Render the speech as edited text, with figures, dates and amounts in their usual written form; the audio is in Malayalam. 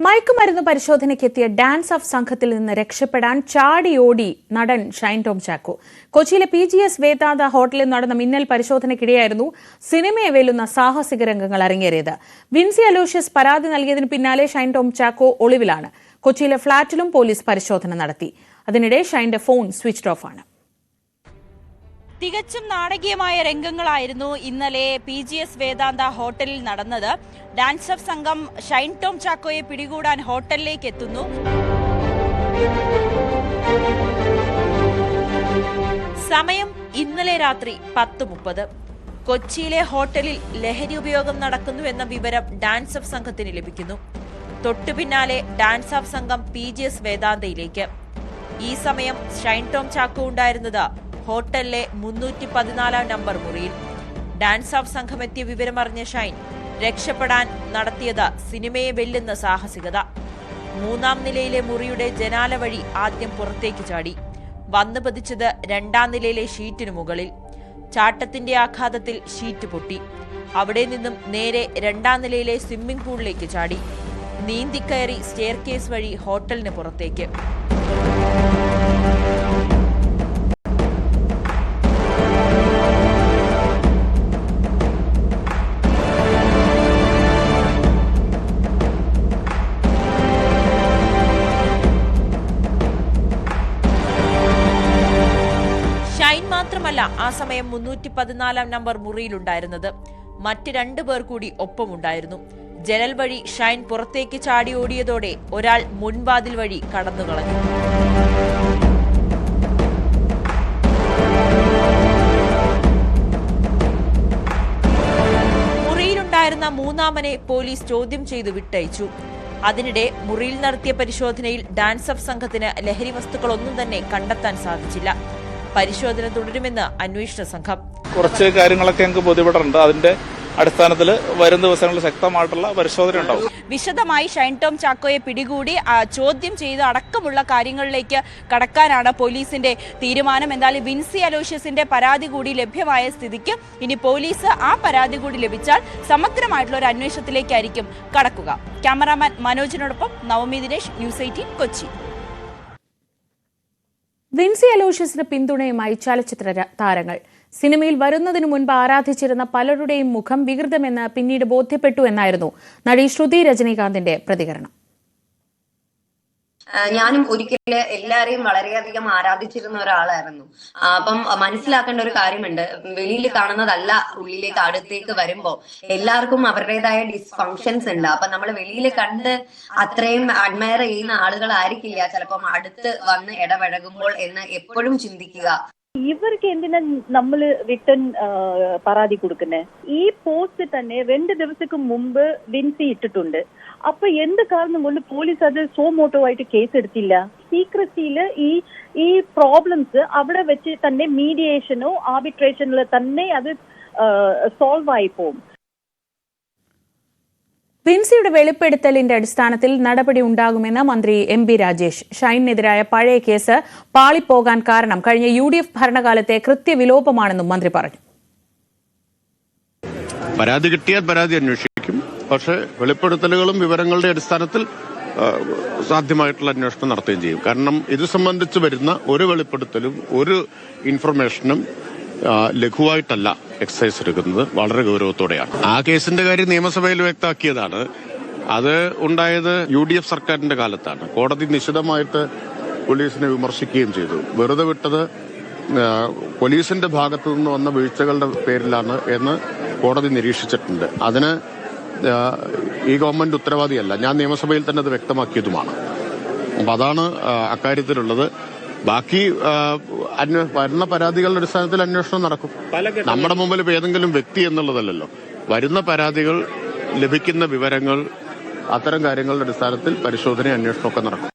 മയക്കുമരുന്ന് പരിശോധനയ്ക്കെത്തിയ ഡാൻസ് ഓഫ് സംഘത്തിൽ നിന്ന് രക്ഷപ്പെടാൻ ചാടിയോടി നടൻ ഷൈൻ ടോം ചാക്കോ. കൊച്ചിയിലെ PGS വേദാന്ത ഹോട്ടലിൽ നടന്ന മിന്നൽ പരിശോധനയ്ക്കിടെയായിരുന്നു സിനിമയെ വെല്ലുന്ന സാഹസിക രംഗങ്ങൾ അരങ്ങേറിയത്. വിൻസി അലോഷ്യസ് പരാതി നൽകിയതിന് പിന്നാലെ ഷൈൻ ടോം ചാക്കോ ഒളിവിലാണ്. കൊച്ചിയിലെ ഫ്ളാറ്റിലും പോലീസ് പരിശോധന നടത്തി. അതിനിടെ ഷൈന്റെ ഫോൺ സ്വിച്ച് ഓഫ് ആണ്. തികച്ചും നാടകീയമായ രംഗങ്ങളായിരുന്നു ഇന്നലെ PGS വേദാന്ത ഹോട്ടലിൽ നടന്നത്. ഡാൻസ് ഓഫ് സംഘം ഷൈൻ ടോം ചാക്കോയെ പിടികൂടാൻ ഹോട്ടലിലേക്ക് എത്തുന്നു. സമയം ഇന്നലെ രാത്രി 10:30. കൊച്ചിയിലെ ഹോട്ടലിൽ ലഹരി ഉപയോഗം നടക്കുന്നു എന്ന വിവരം ഡാൻസ് ഓഫ് സംഘത്തിന് ലഭിക്കുന്നു. തൊട്ടു പിന്നാലെ ഡാൻസ് ഓഫ് സംഘം PGS വേദാന്തയിലേക്ക്. ഈ സമയം ഷൈൻ ടോം ചാക്കോ ഉണ്ടായിരുന്നത് ഹോട്ടലിലെ 314 നമ്പർ മുറിയിൽ. ഡാൻസ് ഓഫ് സംഘം എത്തിയ വിവരമറിഞ്ഞ ഷൈൻ രക്ഷപ്പെടാൻ നടത്തിയത് സിനിമയെ വെല്ലുന്ന സാഹസികത. 3-ാം നിലയിലെ മുറിയുടെ ജനാല വഴി ആദ്യം പുറത്തേക്ക് ചാടി. വന്നു പതിച്ചത് 2-ാം നിലയിലെ ഷീറ്റിനു മുകളിൽ. ചാട്ടത്തിന്റെ ആഘാതത്തിൽ ഷീറ്റ് പൊട്ടി. അവിടെ നിന്നും നേരെ 2-ാം നിലയിലെ സ്വിമ്മിംഗ് പൂളിലേക്ക് ചാടി. നീന്തിക്കയറി സ്റ്റെയർകേസ് വഴി ഹോട്ടലിന് പുറത്തേക്ക്. ഷൈൻ മാത്രമല്ല ആ സമയം 314 നമ്പർ മുറിയിലുണ്ടായിരുന്നത്. മറ്റ് 2 പേർ കൂടി ഒപ്പമുണ്ടായിരുന്നു. ജനൽ വഴി ഷൈൻ പുറത്തേക്ക് ചാടി ഓടിയതോടെ ഒരാൾ മുൻവാതിൽ വഴി കടന്നുകളഞ്ഞു. മുറിയിലുണ്ടായിരുന്ന 3-ാമനെ പോലീസ് ചോദ്യം ചെയ്തു വിട്ടയച്ചു. അതിനിടെ മുറിയിൽ നടത്തിയ പരിശോധനയിൽ ഡാൻസ് ഓഫ് സംഘത്തിന് ലഹരി വസ്തുക്കളൊന്നും തന്നെ കണ്ടെത്താൻ സാധിച്ചില്ല. പരിശോധന തുടരുമെന്ന് അന്വേഷണ സംഘം. കുറച്ച് കാര്യങ്ങളൊക്കെ ഞങ്ങൾക്ക് ബോധ്യപ്പെട്ടിട്ടുണ്ട്. അതിന്റെ അടിസ്ഥാനത്തിൽ വരും ദിവസങ്ങളിൽ ശക്തമായിട്ടുള്ള പരിശോധന ഉണ്ടാവും. വിശദമായി ഷൈൻ ടോം ചാക്കോയെ പിടികൂടി ചോദ്യം ചെയ്ത് അടക്കമുള്ള കാര്യങ്ങളിലേക്ക് കടക്കാനാണ് പോലീസിന്റെ തീരുമാനം. എന്തായാലും വിൻസി അലോഷ്യസിന്റെ പരാതി കൂടി ലഭ്യമായ സ്ഥിതിക്ക് ഇനി പോലീസ് ആ പരാതി കൂടി ലഭിച്ചാൽ സമഗ്രമായിട്ടുള്ള ഒരു അന്വേഷണത്തിലേക്കായിരിക്കും കടക്കുക. ക്യാമറാമാൻ മനോജിനോടൊപ്പം നവമി ദിനേശ്, ന്യൂസ് 18 കൊച്ചി. വിൻസി അലോഷ്യസിന് പിന്തുണയുമായി ചലച്ചിത്ര താരങ്ങൾ. സിനിമയിൽ വരുന്നതിനു മുൻപ് ആരാധിച്ചിരുന്ന പലരുടെയും മുഖം വികൃതമെന്ന് പിന്നീട് ബോധ്യപ്പെട്ടു എന്നായിരുന്നു നടി ശ്രുതി രജനീകാന്തിന്റെ പ്രതികരണം. ഞാനും ഒരിക്കല് എല്ലാരെയും വളരെയധികം ആരാധിച്ചിരുന്ന ഒരാളായിരുന്നു. അപ്പം മനസ്സിലാക്കേണ്ട ഒരു കാര്യമുണ്ട്, വെളിയിൽ കാണുന്നതല്ല ഉള്ളിലേക്ക് അടുത്തേക്ക് വരുമ്പോ എല്ലാവർക്കും അവരുടേതായ ഡിസ്ഫങ്ഷൻസ് ഉണ്ട്. അപ്പൊ നമ്മൾ വെളിയിൽ കണ്ട് അത്രയും അഡ്മയർ ചെയ്യുന്ന ആളുകളായിരിക്കില്ല ചിലപ്പം അടുത്ത് വന്ന് ഇടപഴകുമ്പോൾ എന്ന് എപ്പോഴും ചിന്തിക്കുക. ഇവർക്ക് എന്തിനാ നമ്മള് റിട്ടേൺ പരാതി കൊടുക്കുന്നത്? ഈ പോസ്റ്റ് തന്നെ 2 ദിവസത്തിന് മുമ്പ് വിൻസി ഇട്ടിട്ടുണ്ട്. അപ്പൊ എന്ത് കാരണം കൊണ്ട് പോലീസ് അത് സോ മോട്ടോ ആയിട്ട് കേസ് എടുത്തില്ല? സീക്രസിയില് ഈ പ്രോബ്ലംസ് അവിടെ വെച്ച് തന്നെ മീഡിയേഷനോ ആർബിട്രേഷനിലോ തന്നെ അത് സോൾവ് ആയി പോകും. വിൻസിയുടെ വെളിപ്പെടുത്തലിന്റെ അടിസ്ഥാനത്തിൽ നടപടി ഉണ്ടാകുമെന്ന് മന്ത്രി MB രാജേഷ്. ഷൈനെതിരായ പഴയ കേസ് പാളിപ്പോകാൻ കാരണം കഴിഞ്ഞ UDF ഭരണകാലത്തെ കൃത്യവിലോപമാണെന്നും മന്ത്രി പറഞ്ഞു. പരാതി കിട്ടിയാൽ പരാതി അന്വേഷിക്കും. പക്ഷേ വെളിപ്പെടുത്തലുകളും വിവരങ്ങളുടെ അടിസ്ഥാനത്തിൽ സാധ്യമായിട്ടുള്ള അന്വേഷണം നടത്തുകയും ചെയ്യും. കാരണം ഇത് സംബന്ധിച്ച് വരുന്ന ഒരു വെളിപ്പെടുത്തലും ഒരു ഇൻഫർമേഷനും ലഘുവായിട്ടല്ല എക്സൈസ് എടുക്കുന്നത്, വളരെ ഗൗരവത്തോടെയാണ്. ആ കേസിന്റെ കാര്യം നിയമസഭയിൽ വ്യക്തമാക്കിയതാണ്. അത് ഉണ്ടായത് UDF സർക്കാരിന്റെ കാലത്താണ്. കോടതി നിശിതമായിട്ട് പോലീസിനെ വിമർശിക്കുകയും ചെയ്തു. വെറുതെ വിട്ടത് പോലീസിന്റെ ഭാഗത്തു നിന്ന് വന്ന വീഴ്ചകളുടെ പേരിലാണ് എന്ന് കോടതി നിരീക്ഷിച്ചിട്ടുണ്ട്. അതിന് ഈ ഗവൺമെന്റ് ഉത്തരവാദിയല്ല. ഞാൻ നിയമസഭയിൽ തന്നെ അത് വ്യക്തമാക്കിയതുമാണ്. അപ്പൊ അതാണ് അക്കാര്യത്തിലുള്ളത്. ബാക്കി വരുന്ന പരാതികളുടെ അടിസ്ഥാനത്തിൽ അന്വേഷണം നടക്കും. നമ്മുടെ മുമ്പിൽ ഇപ്പൊ ഏതെങ്കിലും വ്യക്തി എന്നുള്ളതല്ലല്ലോ, വരുന്ന പരാതികൾ, ലഭിക്കുന്ന വിവരങ്ങൾ, അത്തരം കാര്യങ്ങളുടെ അടിസ്ഥാനത്തിൽ പരിശോധന അന്വേഷണമൊക്കെ നടക്കും.